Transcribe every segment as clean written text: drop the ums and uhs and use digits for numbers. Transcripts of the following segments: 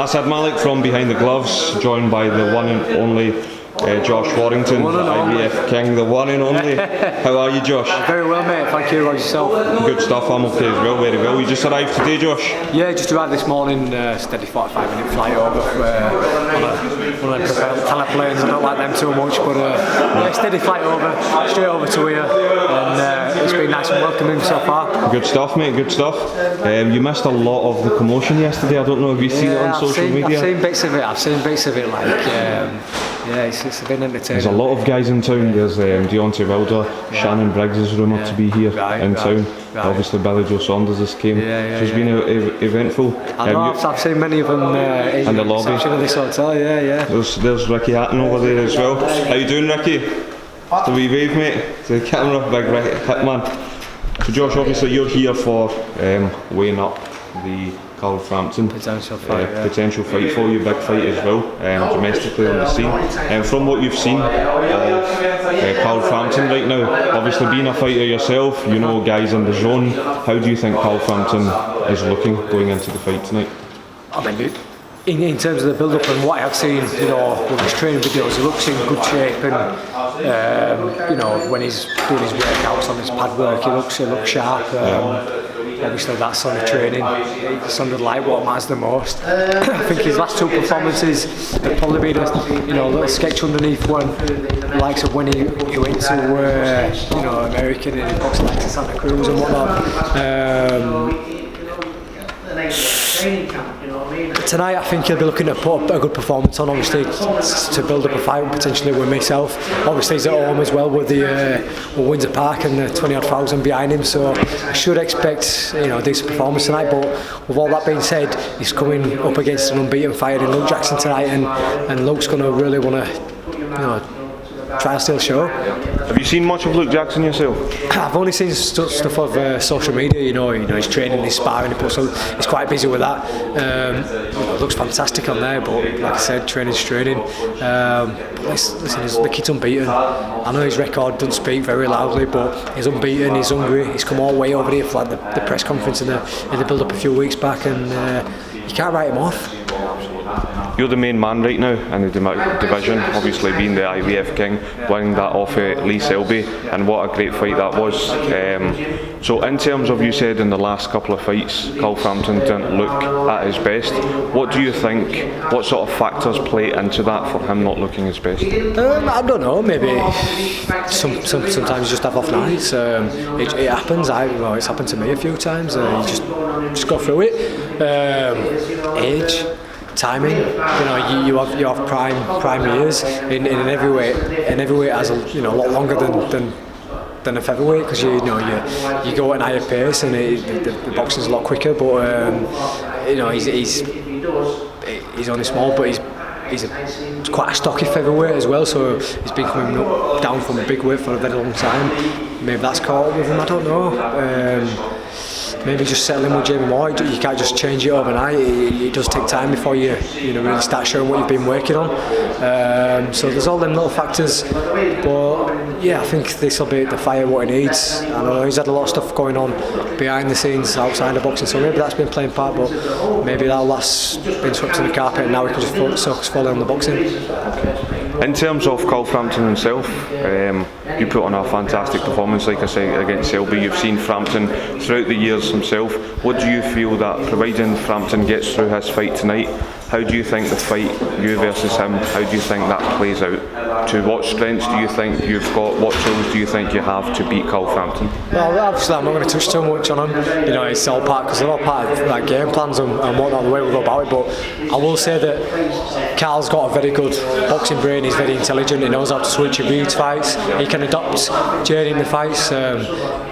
ASAD Malik from behind the gloves, joined by the one and only Josh Warrington, the IVF King, the one and only. How are you, Josh? Very well, mate, thank you. How's yourself? Good stuff, I'm okay as well, very well. You just arrived today, Josh? Yeah, just arrived this morning, steady 45-minute flight over one of them propeller planes. I don't like them too much, but yeah, steady flight over, straight over to here, and it's been nice and welcoming so far. Good stuff, mate, good stuff. You missed a lot of the commotion yesterday, I don't know if you've seen it on social media? I've seen bits of it, yeah, it's been entertaining. There's a lot of guys in town. There's Deontay Wilder, Shannon Briggs is rumoured to be here in town. Obviously Billy Joe Saunders has came. So it's been eventful. I know, I've seen many of them in the lobby of this hotel. There's Ricky Hatton over there as well. How you doing, Ricky? The wee wave, mate, to the camera, big Hitman. So Josh, obviously you're here for weighing up the Frampton potential fight for you, big fight as well, domestically on the scene. From what you've seen of Frampton right now, obviously being a fighter yourself, you know guys in the zone, how do you think Frampton is looking going into the fight tonight? I mean, in terms of the build-up and what I've seen, you know, with his training videos, he looks in good shape, and you know, when he's doing his workouts on his pad work, he looks sharp. Obviously that's on the training, it's under the light what matters the most. I think his last two performances have probably been a little sketch underneath one, the likes of when he went to American and he boxed like Santa Cruz and whatnot. Tonight I think he'll be looking to put a good performance on, obviously to build up a fight potentially with myself. Obviously he's at home as well with the Windsor Park and the 20-odd thousand behind him, so I should expect a decent performance tonight. But with all that being said, he's coming up against an unbeaten fighter in Luke Jackson tonight, and Luke's going to really want to try and steal the show. Have you seen much of Luke Jackson yourself? I've only seen stuff of social media. You know, he's training, he's sparring, he's quite busy with that. It looks fantastic on there, but like I said, training's training. Listen, the kid's unbeaten. I know his record doesn't speak very loudly, but he's unbeaten, he's hungry. He's come all the way over here for like the press conference in the build-up a few weeks back, and you can't write him off. You're the main man right now in the division, obviously being the IVF King, winning that off Lee Selby, and what a great fight that was. So in terms of, you said in the last couple of fights, Frampton didn't look at his best. What do you think, what sort of factors play into that for him not looking his best? I don't know, maybe sometimes you just have off nights. It happens, it's happened to me a few times. You just go through it. Age, timing, you have prime years in every way. In every way, it has a lot longer than a featherweight, because you go at an higher pace and the boxing's a lot quicker. But he's only small, but he's quite a stocky featherweight as well. So he's been coming down from a big weight for a very long time. Maybe that's caught up with him. I don't know. Maybe just settling with Jamie Moore. You can't just change it overnight. It does take time before you really start showing what you've been working on. So there's all them little factors. But yeah, I think this will be the fight what he needs. I know he's had a lot of stuff going on behind the scenes outside of boxing, so maybe that's been playing part. But maybe that last's been swept to the carpet, and now we can just focus fully on the boxing. In terms of Frampton himself, you put on a fantastic performance, like I say, against Selby. You've seen Frampton throughout the years himself. What do you feel that, providing Frampton gets through his fight tonight, how do you think the fight, you versus him, how do you think that plays out? To what strengths do you think you've got, what tools do you think you have to beat Frampton? Well, obviously I'm not going to touch too much on him. It's all part, because they're all part of game plans and whatnot, the way we go about it. But I will say that Carl's got a very good boxing brain. He's very intelligent. He knows how to switch and read fights. He can adapt journey in the fights.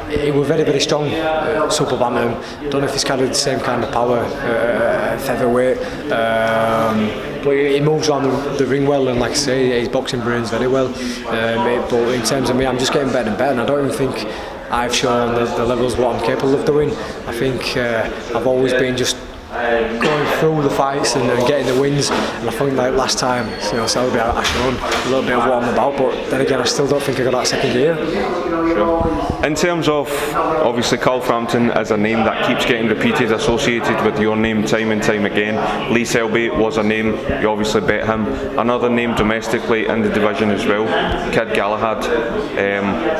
He was very, very strong super bantam. Don't know if he's carried the same kind of power featherweight. But he moves around the ring well, and like I say, his boxing brains very well. But in terms of me, I'm just getting better and better, and I don't even think I've shown the levels what I'm capable of doing. I think I've always been just going through the fights and getting the wins. And I think like last time, you know, Selby, I shown a little bit of what I'm about, but then again, I still don't think I got that second gear. Sure. In terms of, obviously, Carl Frampton is a name that keeps getting repeated, associated with your name time and time again. Lee Selby was a name, you obviously bet him. Another name domestically in the division as well, Kid Galahad.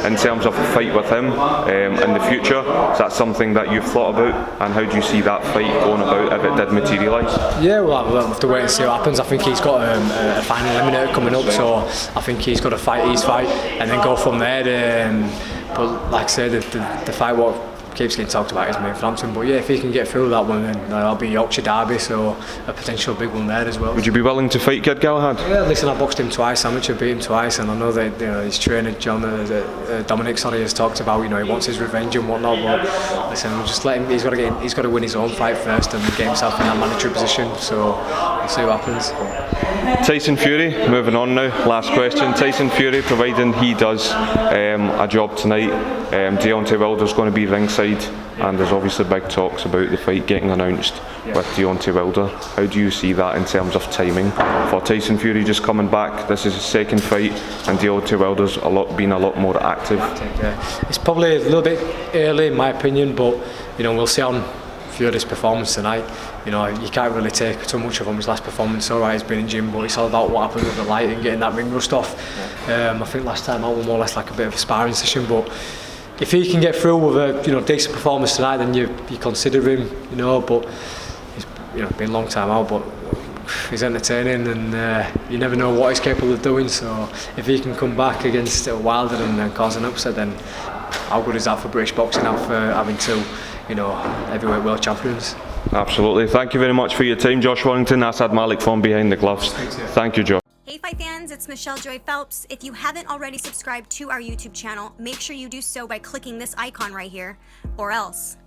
In terms of a fight with him in the future, is that something that you've thought about, and how do you see that fight going about if it did materialise? Yeah, well, we'll have to wait and see what happens. I think he's got a final eliminator coming up, so I think he's got to fight his fight and then go from there. But like I said, the fight what keeps getting talked about is me and Frampton. But yeah, if he can get through that one, then that'll be Yorkshire Derby, so a potential big one there as well. Would you be willing to fight Kid Galahad? Yeah, listen, I boxed him twice, amateur, beat him twice, and I know that, you know, his trainer Dominic has talked about, you know, he wants his revenge and whatnot. But listen, we'll just let him. He's got to win his own fight first and get himself in that mandatory position. So we'll see what happens. Tyson Fury, moving on now, last question. Tyson Fury, providing he does a job tonight, Deontay Wilder's going to be ringside, and there's obviously big talks about the fight getting announced with Deontay Wilder. How do you see that in terms of timing for Tyson Fury just coming back? This is his second fight, and Deontay Wilder's been a lot more active. It's probably a little bit early in my opinion, but you know, we'll see on Fury's performance tonight. You know, you can't really take too much from his last performance. All right, he's been in gym, but it's all about what happened with the light and getting that ring rust off. I think last time out was more or less like a bit of a sparring session, but if he can get through with a decent performance tonight, then you consider him. You know, but he's been a long time out, but he's entertaining, and you never know what he's capable of doing. So if he can come back against Wilder and cause an upset, then how good is that for British boxing after having two, heavyweight world champions? Absolutely. Thank you very much for your time, Josh Warrington. ASAD MALIK from behind the gloves. Thank you, Josh. Hey fight fans, it's Michelle Joy Phelps. If you haven't already subscribed to our YouTube channel, make sure you do so by clicking this icon right here, or else.